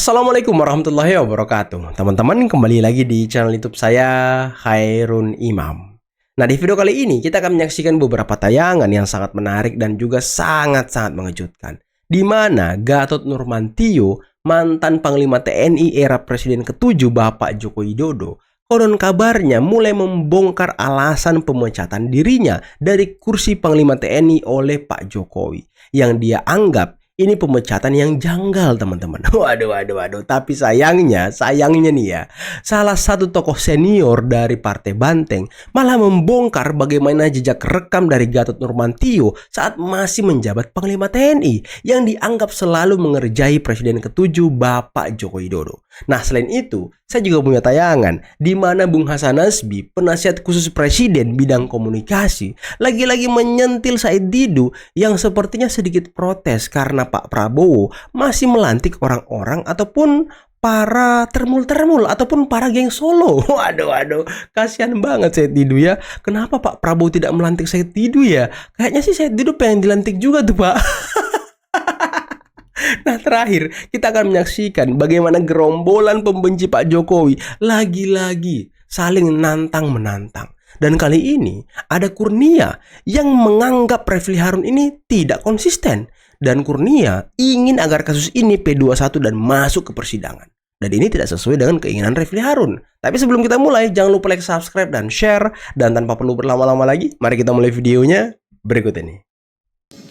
Assalamualaikum warahmatullahi wabarakatuh. Teman-teman, kembali lagi di channel YouTube saya, Khairun Imam. Nah, di video kali ini kita akan menyaksikan beberapa tayangan yang sangat menarik dan juga sangat-sangat mengejutkan. Di mana Gatot Nurmantio, mantan Panglima TNI era Presiden ke-7 Bapak Joko Widodo, konon kabarnya mulai membongkar alasan pemecatan dirinya dari kursi Panglima TNI oleh Pak Jokowi, yang dia anggap ini pemecatan yang janggal, teman-teman. Waduh. Tapi sayangnya nih ya, salah satu tokoh senior dari Partai Banteng malah membongkar bagaimana jejak rekam dari Gatot Nurmantio saat masih menjabat Panglima TNI yang dianggap selalu mengerjai Presiden ke-7 Bapak Joko Widodo. Nah, selain itu, saya juga punya tayangan di mana Bung Hasan Nazbi, penasihat khusus Presiden bidang komunikasi, lagi-lagi menyentil Said Didu yang sepertinya sedikit protes karena Pak Prabowo masih melantik orang-orang ataupun para termul-termul ataupun para geng Solo. Waduh, kasihan banget Said Didu ya. Kenapa Pak Prabowo tidak melantik Said Didu ya? Kayaknya sih Said Didu pengen dilantik juga tuh, Pak. Nah, terakhir kita akan menyaksikan bagaimana gerombolan pembenci Pak Jokowi lagi-lagi saling nantang-menantang. Dan kali ini ada Kurnia yang menganggap Refly Harun ini tidak konsisten. Dan Kurnia ingin agar kasus ini P21 dan masuk ke persidangan. Dan ini tidak sesuai dengan keinginan Refly Harun. Tapi sebelum kita mulai, jangan lupa like, subscribe, dan share. Dan tanpa perlu berlama-lama lagi, mari kita mulai videonya berikut ini.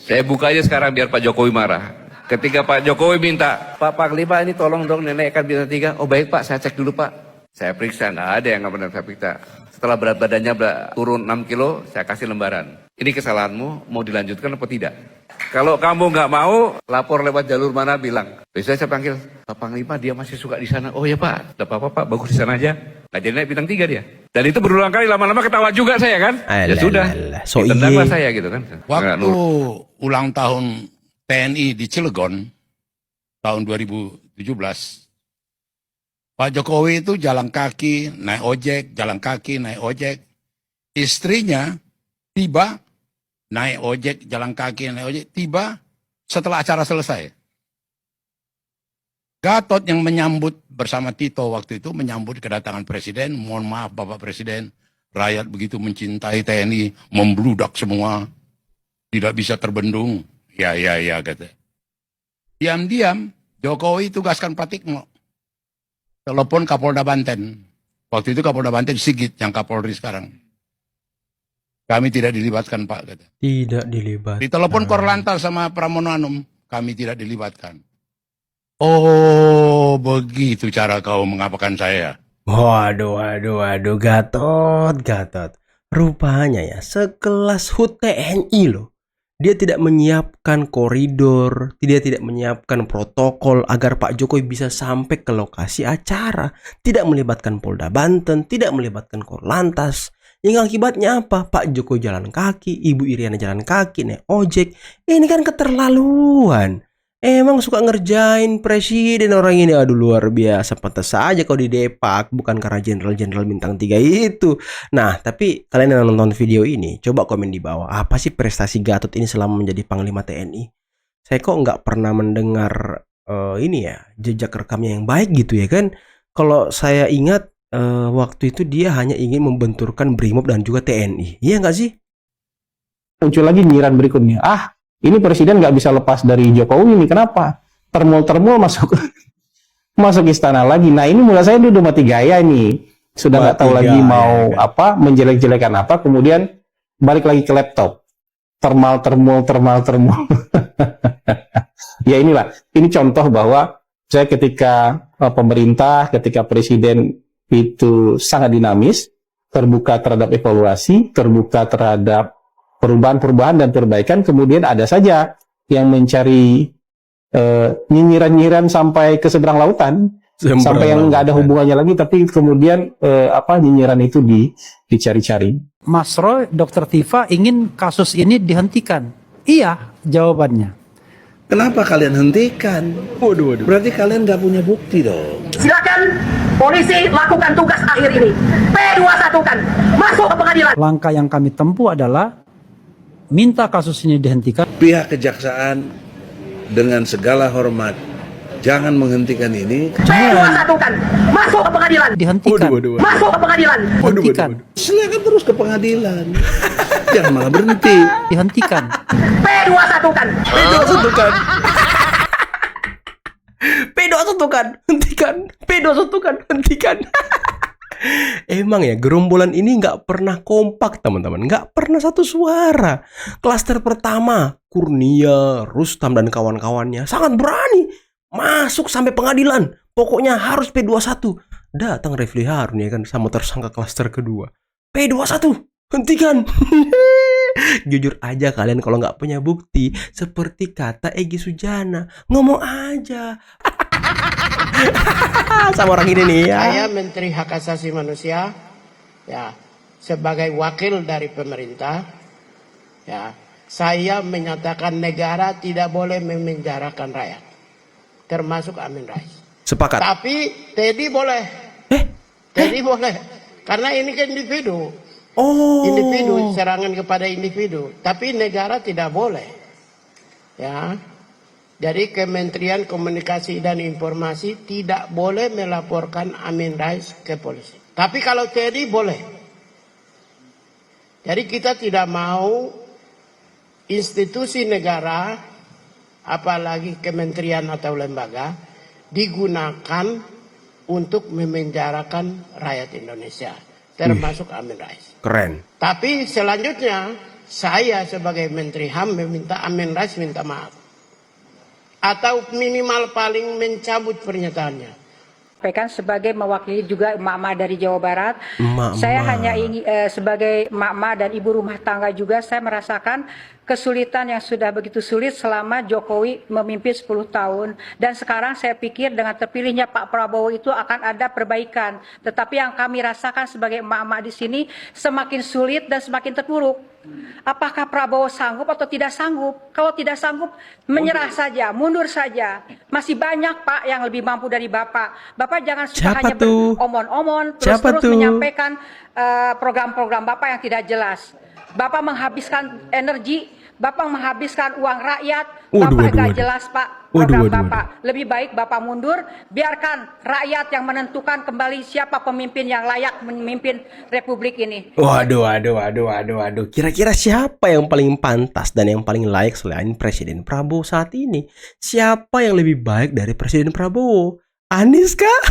Saya buka aja sekarang biar Pak Jokowi marah. Ketika Pak Jokowi minta, Pak Panglima ini tolong dong nenek kan bintang 3. Oh baik Pak, saya cek dulu Pak. Saya periksa, nggak ada yang nggak benar saya periksa. Setelah berat badannya turun 6 kilo, saya kasih lembaran. Ini kesalahanmu, mau dilanjutkan atau tidak? Kalau kamu nggak mau, lapor lewat jalur mana bilang. Biasanya saya panggil, Pak Panglima dia masih suka di sana. Oh ya Pak, tidak apa-apa Pak, bagus di sana aja. Nggak jadi naik bintang 3 dia. Dan itu berulang kali, lama-lama ketawa juga saya kan. Ya sudah, so ditendanglah saya gitu kan. Waktu ulang tahun TNI di Cilegon tahun 2017, Pak Jokowi itu jalan kaki, naik ojek, jalan kaki, naik ojek. Istrinya tiba, naik ojek, jalan kaki, naik ojek, tiba setelah acara selesai. Gatot yang menyambut bersama Tito waktu itu, menyambut kedatangan Presiden. Mohon maaf Bapak Presiden, rakyat begitu mencintai TNI, membludak semua, tidak bisa terbendung. Ya, kata. Diam-diam, Jokowi tugaskan Pratikno. Telepon Kapolda Banten. Waktu itu Kapolda Banten Sigit, yang Kapolri sekarang. Kami tidak dilibatkan, Pak, kata. Tidak dilibatkan. Ditelepon Korlantas sama Pramono Anum, kami tidak dilibatkan. Oh, begitu cara kau mengapakan saya. Waduh, Gatot. Rupanya ya, sekelas HUT TNI loh. Dia tidak menyiapkan koridor, dia tidak menyiapkan protokol agar Pak Jokowi bisa sampai ke lokasi acara. Tidak melibatkan Polda Banten, tidak melibatkan Korlantas. Yang akibatnya apa? Pak Jokowi jalan kaki, Ibu Iriana jalan kaki, naik ojek. Ini kan keterlaluan. Emang suka ngerjain presiden orang ini. Aduh, luar biasa. Pantas saja kau didepak, bukan karena jenderal-jenderal bintang 3 itu. Nah, tapi kalian yang nonton video ini, coba komen di bawah. Apa sih prestasi Gatot ini selama menjadi Panglima TNI? Saya kok nggak pernah mendengar ini ya, jejak rekamnya yang baik gitu ya kan. Kalau saya ingat, waktu itu dia hanya ingin membenturkan BRIMOB dan juga TNI. Iya nggak sih? Muncul lagi nyinyiran berikutnya. Ini presiden nggak bisa lepas dari Jokowi nih. Kenapa? Termul masuk istana lagi. Nah, ini menurut saya dia udah mati gaya nih. Sudah nggak tahu lagi mau apa, menjelek-jelekan apa. Kemudian balik lagi ke laptop. Termul. Ya inilah. Ini contoh bahwa saya ketika pemerintah, ketika presiden itu sangat dinamis, terbuka terhadap evaluasi, terbuka terhadap perubahan-perubahan dan perbaikan, kemudian ada saja yang mencari nyinyiran-nyinyiran sampai ke seberang lautan, sampai yang nggak ada hubungannya lagi, tapi kemudian nyinyiran itu dicari-cari. Mas Roy, Dr. Tifa ingin kasus ini dihentikan. Iya, jawabannya. Kenapa kalian hentikan? Waduh. Berarti kalian nggak punya bukti dong. Silakan polisi lakukan tugas akhir ini. P21 kan masuk ke pengadilan. Langkah yang kami tempuh adalah minta kasus ini dihentikan. Pihak kejaksaan dengan segala hormat Jangan menghentikan ini. P21 kan masuk ke pengadilan. Dihentikan. Masuk ke pengadilan. Hentikan. Silakan terus ke pengadilan. Jangan malah berhenti. Dihentikan. P21 kan. P21 kan. P21 kan, hentikan. P21 kan, hentikan. Emang ya, gerombolan ini nggak pernah kompak teman-teman, nggak pernah satu suara. Klaster pertama, Kurnia, Rustam dan kawan-kawannya sangat berani masuk sampai pengadilan. Pokoknya harus P21. Datang Refli Harun ya kan sama tersangka klaster kedua. P21, hentikan. Jujur aja kalian kalau nggak punya bukti, seperti kata Egy Sujana, ngomong aja. Sama orang ini nih ya. Saya Menteri Hak Asasi Manusia, ya, sebagai wakil dari pemerintah, ya, saya menyatakan negara tidak boleh memenjarakan rakyat, termasuk Amin Rais. Sepakat. Tapi Teddy boleh, Teddy boleh, karena ini kan individu, individu, serangan kepada individu. Tapi negara tidak boleh, ya. Dari Kementerian Komunikasi dan Informasi tidak boleh melaporkan Amin Rais ke polisi. Tapi kalau Teddy boleh. Jadi kita tidak mau institusi negara, apalagi kementerian atau lembaga, digunakan untuk memenjarakan rakyat Indonesia, termasuk Amin Rais. Keren. Tapi selanjutnya, saya sebagai Menteri HAM meminta Amin Rais minta maaf. Atau minimal paling mencabut pernyataannya. Sampaikan sebagai mewakili juga emak-emak dari Jawa Barat. Saya hanya ingin sebagai emak-emak dan ibu rumah tangga juga saya merasakan kesulitan yang sudah begitu sulit selama Jokowi memimpin 10 tahun. Dan sekarang saya pikir dengan terpilihnya Pak Prabowo itu akan ada perbaikan. Tetapi yang kami rasakan sebagai emak-emak di sini semakin sulit dan semakin terpuruk. Apakah Prabowo sanggup atau tidak sanggup? Kalau tidak sanggup, menyerah saja, mundur saja. Masih banyak Pak yang lebih mampu dari Bapak. Bapak jangan suka hanya beromon-omon, terus menyampaikan program-program Bapak yang tidak jelas. Bapak menghabiskan energi, Bapak menghabiskan uang rakyat, Bapak gak jelas Pak program Bapak. Lebih baik Bapak mundur, biarkan rakyat yang menentukan kembali siapa pemimpin yang layak memimpin Republik ini. Waduh. Kira-kira siapa yang paling pantas dan yang paling layak selain Presiden Prabowo saat ini? Siapa yang lebih baik dari Presiden Prabowo? Anies kah?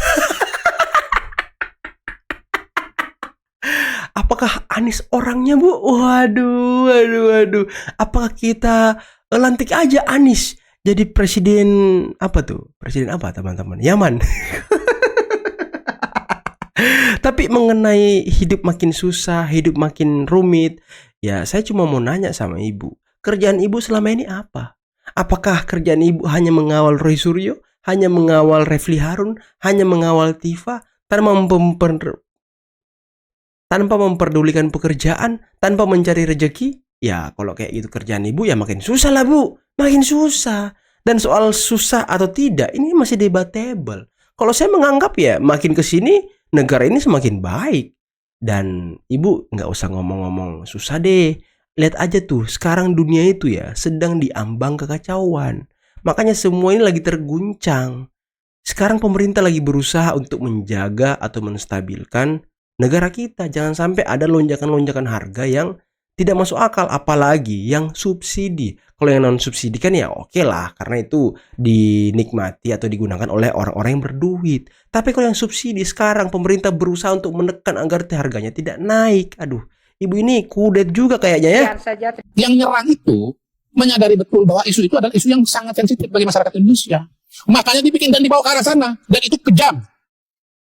Apakah Anies orangnya, Bu? Waduh. Apakah kita lantik aja Anies jadi presiden apa tuh? Presiden apa, teman-teman? Yaman. Tapi mengenai hidup makin susah, hidup makin rumit, ya saya cuma mau nanya sama Ibu. Kerjaan Ibu selama ini apa? Apakah kerjaan Ibu hanya mengawal Roy Suryo? Hanya mengawal Refli Harun? Hanya mengawal Tifa? Tanpa memperdulikan pekerjaan, tanpa mencari rejeki? Ya kalau kayak gitu kerjaan Ibu ya makin susah lah, Bu. Makin susah. Dan soal susah atau tidak ini masih debatable. Kalau saya menganggap ya makin kesini negara ini semakin baik. Dan Ibu nggak usah ngomong-ngomong susah deh. Lihat aja tuh sekarang dunia itu ya sedang diambang kekacauan. Makanya semua ini lagi terguncang. Sekarang pemerintah lagi berusaha untuk menjaga atau menstabilkan negara kita. Jangan sampai ada lonjakan-lonjakan harga yang tidak masuk akal, apalagi yang subsidi. Kalau yang non subsidi kan ya oke lah, karena itu dinikmati atau digunakan oleh orang-orang yang berduit. Tapi kalau yang subsidi sekarang pemerintah berusaha untuk menekan agar harganya tidak naik. Aduh, Ibu ini kudet juga kayaknya ya. Yang nyerang itu menyadari betul bahwa isu itu adalah isu yang sangat sensitif bagi masyarakat Indonesia. Makanya dibikin dan dibawa ke arah sana, dan itu kejam.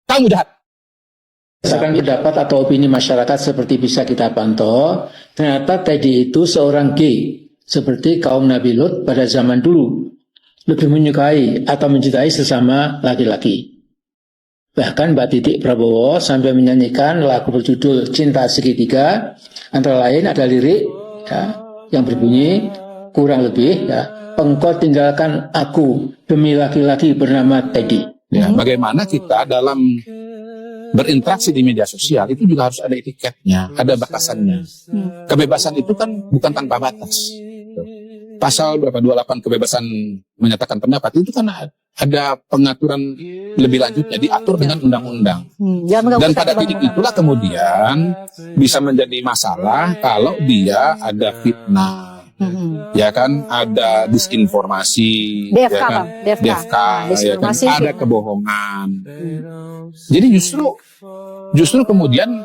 Kamu jahat. Berdasarkan pendapat atau opini masyarakat seperti bisa kita pantau, ternyata Teddy itu seorang gay, seperti kaum Nabi Lut pada zaman dulu, lebih menyukai atau mencintai sesama laki-laki. Bahkan Mbak Titik Prabowo sampai menyanyikan lagu berjudul Cinta Segitiga, antara lain ada lirik ya, yang berbunyi kurang lebih ya, engkau tinggalkan aku demi laki-laki bernama Teddy. Ya, bagaimana kita dalam berinteraksi di media sosial itu juga harus ada etiketnya, ada batasannya. Kebebasan itu kan bukan tanpa batas. pasal berapa 28 kebebasan menyatakan pendapat itu kan ada pengaturan lebih lanjutnya, diatur dengan undang-undang. Dan pada titik itulah kemudian bisa menjadi masalah kalau dia ada fitnah, ya kan, ada disinformasi, DFK, ya kan, Bang. DFK, ya kan, ada kebohongan. Jadi justru kemudian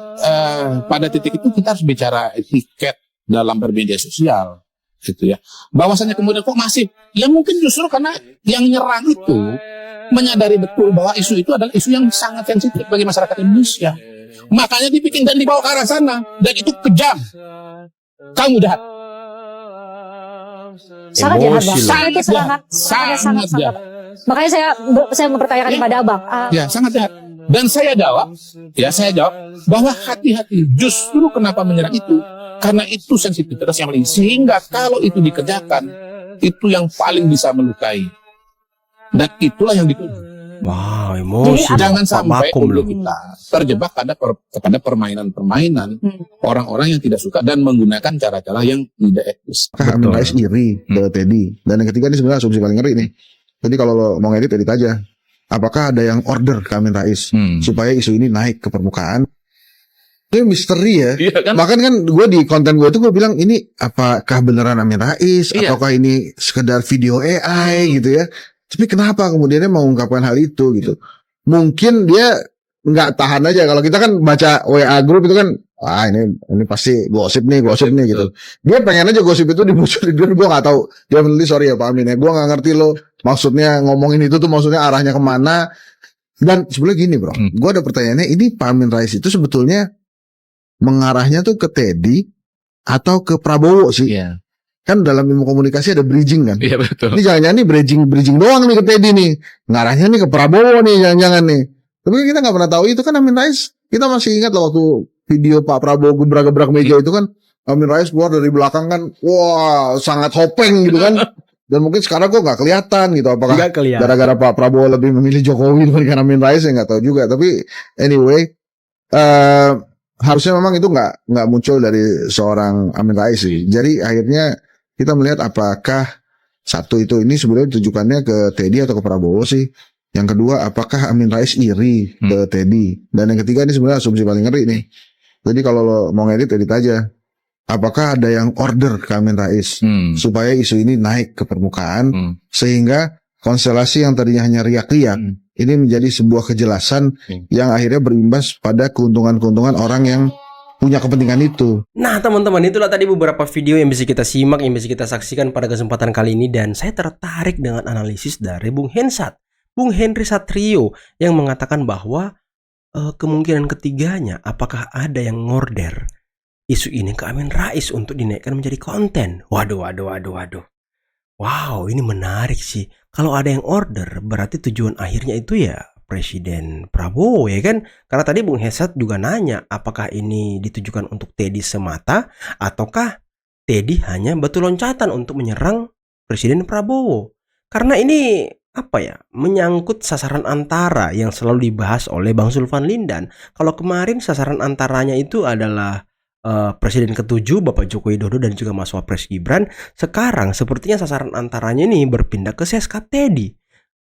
pada titik itu kita harus bicara etiket dalam bermedia sosial. Gitu ya. Bahwasanya kemudian kok masih, ya mungkin justru karena yang nyerang itu menyadari betul bahwa isu itu adalah isu yang sangat sensitif bagi masyarakat Indonesia. Makanya dibikin dan dibawa ke arah sana, dan itu kejam. Kamu jahat. Sangat jahat, Bang. Sangat jahat. Makanya saya mempertanyakan kepada Abang. Ya, sangat jahat. Dan saya jawab bahwa hati-hati. Justru kenapa menyerang itu? Karena itu sensitivitas yang paling, sehingga kalau itu dikerjakan, itu yang paling bisa melukai. Dan itulah yang dituju. Wow, emosi. Jangan sampai kita terjebak kepada permainan-permainan orang-orang yang tidak suka dan menggunakan cara-cara yang tidak etis. Amin Rais iri ke Teddy. Dan yang ketiga ini sebenarnya asumsi paling ngeri nih. Jadi kalau lo mau ngedit aja. Apakah ada yang order ke Amin Rais supaya isu ini naik ke permukaan? Itu misteri ya. Iya, kan? Bahkan kan gue di konten gue tuh gue bilang ini apakah beneran Amin Rais ataukah ini sekedar video AI gitu ya. Tapi kenapa kemudian dia mengungkapkan hal itu gitu. Mungkin dia nggak tahan aja. Kalau kita kan baca WA group itu kan, ini pasti gosip nih gitu. Dia pengen aja gosip itu dimunculin. Gue nggak tahu. Dia menulis, sorry ya Pak Amin ya, gue nggak ngerti lo maksudnya ngomongin itu tuh maksudnya arahnya kemana. Dan sebenarnya gini bro, gue ada pertanyaannya, ini Pak Amin Rais itu sebetulnya mengarahnya tuh ke Teddy atau ke Prabowo sih? Iya. Kan dalam ilmu komunikasi ada bridging kan? Iya betul. Ini jangan-jangan nih bridging doang nih ke Teddy nih. Ngarahnya nih ke Prabowo nih, jangan-jangan nih. Tapi kita nggak pernah tahu itu kan Amin Rais. Kita masih ingat loh waktu video Pak Prabowo gebrak-gebrak meja itu kan, Amin Rais keluar dari belakang kan, wah sangat hopeng gitu kan. Dan mungkin sekarang kok nggak kelihatan gitu. Apakah gara-gara Pak Prabowo lebih memilih Jokowi dibandingkan Amin Rais, ya nggak tahu juga. Tapi anyway, harusnya memang itu nggak muncul dari seorang Amin Rais sih. Jadi akhirnya kita melihat apakah satu itu ini sebenarnya tujukannya ke Teddy atau ke Prabowo sih. Yang kedua, apakah Amin Rais iri ke Teddy. Dan yang ketiga ini sebenarnya asumsi paling ngeri nih. Jadi kalau lo mau ngedit aja. Apakah ada yang order ke Amin Rais supaya isu ini naik ke permukaan sehingga konstelasi yang tadinya hanya riak-riak ini menjadi sebuah kejelasan yang akhirnya berimbas pada keuntungan-keuntungan orang yang punya kepentingan itu. Nah teman-teman, itulah tadi beberapa video yang bisa kita simak, yang bisa kita saksikan pada kesempatan kali ini. Dan saya tertarik dengan analisis dari Bung Hensat, Bung Henry Satrio, yang mengatakan bahwa kemungkinan ketiganya, apakah ada yang ngorder isu ini ke Amin Rais untuk dinaikkan menjadi konten. Waduh. Wow, ini menarik sih. Kalau ada yang order, berarti tujuan akhirnya itu ya Presiden Prabowo, ya kan? Karena tadi Bung Hensat juga nanya, apakah ini ditujukan untuk Teddy semata, ataukah Teddy hanya batu loncatan untuk menyerang Presiden Prabowo? Karena ini menyangkut sasaran antara yang selalu dibahas oleh Bang Sulvan Lindan. Kalau kemarin sasaran antaranya itu adalah Presiden ke-7 Bapak Joko Widodo dan juga Mas Wapres Gibran. Sekarang sepertinya sasaran antaranya ini berpindah ke Seskap Teddy.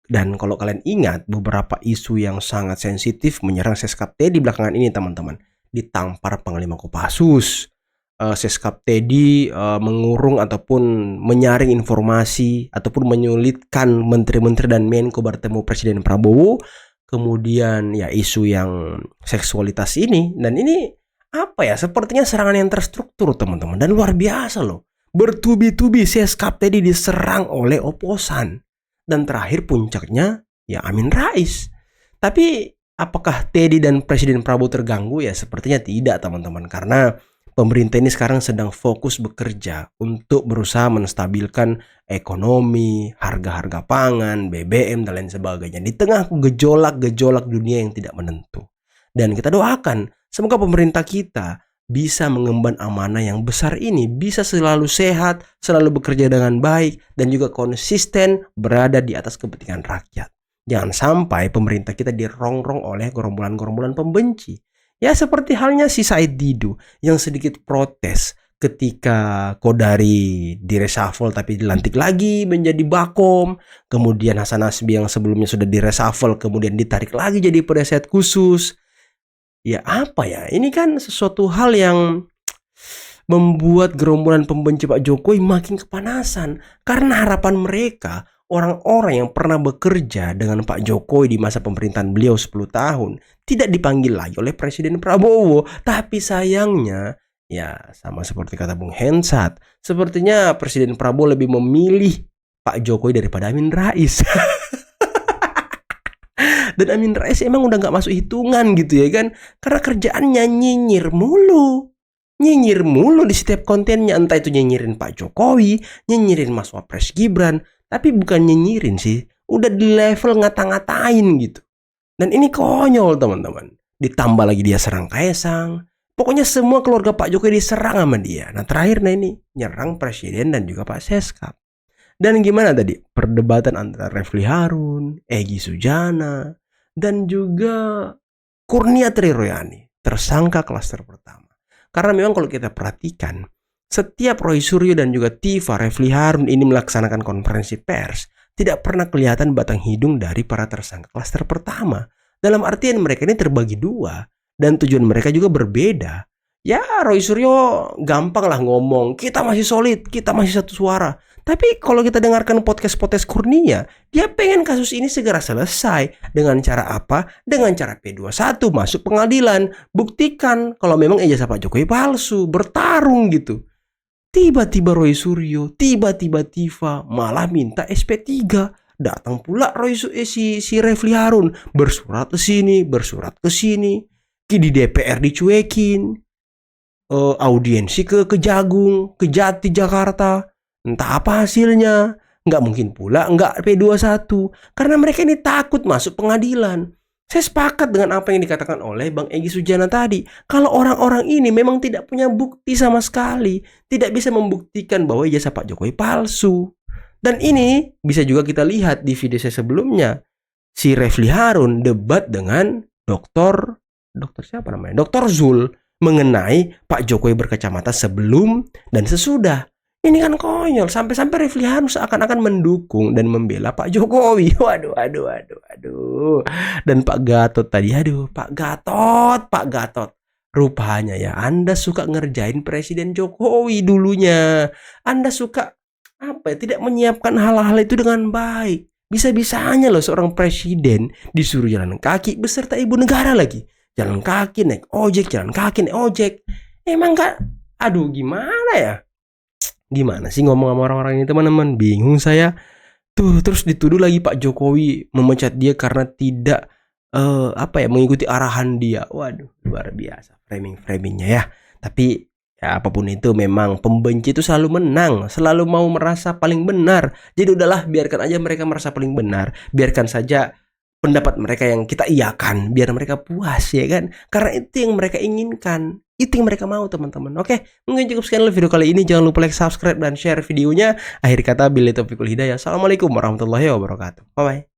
Dan kalau kalian ingat, beberapa isu yang sangat sensitif menyerang Seskap Teddy belakangan ini teman-teman. Ditampar Panglima Kopassus, Seskap Teddy mengurung ataupun menyaring informasi ataupun menyulitkan menteri-menteri dan Menko bertemu Presiden Prabowo. Kemudian ya isu yang seksualitas ini, dan ini sepertinya serangan yang terstruktur teman-teman, dan luar biasa loh. Bertubi-tubi Seskap Teddy diserang oleh oposan. Dan terakhir puncaknya ya Amin Rais. Tapi apakah Teddy dan Presiden Prabowo terganggu? Ya sepertinya tidak teman-teman. Karena pemerintah ini sekarang sedang fokus bekerja untuk berusaha menstabilkan ekonomi, harga-harga pangan, BBM dan lain sebagainya. Di tengah gejolak-gejolak dunia yang tidak menentu. Dan kita doakan semoga pemerintah kita bisa mengemban amanah yang besar ini, bisa selalu sehat, selalu bekerja dengan baik, dan juga konsisten berada di atas kepentingan rakyat. Jangan sampai pemerintah kita dirongrong oleh gerombolan-gerombolan pembenci. Ya seperti halnya si Said Didu yang sedikit protes ketika Kodari direshuffle tapi dilantik lagi menjadi Bakom, kemudian Hasan Nasbi yang sebelumnya sudah direshuffle kemudian ditarik lagi jadi penasihat khusus. Ya apa ya, ini kan sesuatu hal yang membuat gerombolan pembenci Pak Jokowi makin kepanasan, karena harapan mereka, orang-orang yang pernah bekerja dengan Pak Jokowi di masa pemerintahan beliau 10 tahun tidak dipanggil lagi oleh Presiden Prabowo. Tapi sayangnya, ya sama seperti kata Bung Hensat, sepertinya Presiden Prabowo lebih memilih Pak Jokowi daripada Amin Rais. Dan Amin Rais emang udah gak masuk hitungan gitu ya kan, karena kerjaannya nyinyir mulu di setiap kontennya, entah itu nyinyirin Pak Jokowi, nyinyirin Mas Wapres Gibran, tapi bukan nyinyirin sih, udah di level ngata-ngatain gitu. Dan ini konyol teman-teman. Ditambah lagi dia serang Kaesang. Pokoknya semua keluarga Pak Jokowi diserang sama dia. Nah terakhir ini nyerang Presiden dan juga Pak Seskap. Dan gimana tadi? Perdebatan antara Refli Harun, Egy Sujana, dan juga Kurnia Triroyani, tersangka klaster pertama. Karena memang kalau kita perhatikan, setiap Roy Suryo dan juga Tifa Refli Harun ini melaksanakan konferensi pers, tidak pernah kelihatan batang hidung dari para tersangka klaster pertama. Dalam artian mereka ini terbagi dua, dan tujuan mereka juga berbeda. Ya Roy Suryo gampang lah ngomong, kita masih solid, kita masih satu suara. Tapi kalau kita dengarkan podcast-podcast Kurnia, dia pengen kasus ini segera selesai. Dengan cara apa? Dengan cara P21 masuk pengadilan. Buktikan kalau memang ijazah Pak Jokowi palsu, bertarung gitu. Tiba-tiba Roy Suryo, tiba-tiba Tifa malah minta SP3. Datang pula si Refli Harun, bersurat ke sini, bersurat ke sini. Di DPR dicuekin. Audiensi ke Kejagung, ke Jati Jakarta. Entah apa hasilnya. Nggak mungkin pula nggak P21. Karena mereka ini takut masuk pengadilan. Saya sepakat dengan apa yang dikatakan oleh Bang Egy Sujana tadi. Kalau orang-orang ini memang tidak punya bukti sama sekali. Tidak bisa membuktikan bahwa ijazah Pak Jokowi palsu. Dan ini bisa juga kita lihat di video saya sebelumnya. Si Refli Harun debat dengan Dokter siapa namanya? Dokter Zul. Mengenai Pak Jokowi berkacamata sebelum dan sesudah. Ini kan konyol, sampai-sampai Refli Harun seakan-akan mendukung dan membela Pak Jokowi. Waduh. Dan Pak Gatot tadi, Pak Gatot. Rupanya ya, Anda suka ngerjain Presiden Jokowi dulunya. Anda suka tidak menyiapkan hal-hal itu dengan baik. Bisa-bisanya loh seorang presiden disuruh jalan kaki beserta ibu negara lagi. Jalan kaki naik ojek, Emang gak, gimana ya? Gimana sih ngomong sama orang-orang ini teman-teman? Bingung saya. Terus dituduh lagi Pak Jokowi memecat dia karena tidak mengikuti arahan dia. Waduh, luar biasa framingnya ya. Tapi ya apapun itu memang pembenci itu selalu menang, selalu mau merasa paling benar. Jadi udahlah, biarkan aja mereka merasa paling benar. Biarkan saja pendapat mereka yang kita iyakan, biar mereka puas ya kan. Karena itu yang mereka inginkan. Itu yang mereka mau teman-teman. Oke, mungkin cukup sekian video kali ini. Jangan lupa like, subscribe, dan share videonya. Akhir kata, billahi taufiq wal hidayah. Assalamualaikum warahmatullahi wabarakatuh. Bye-bye.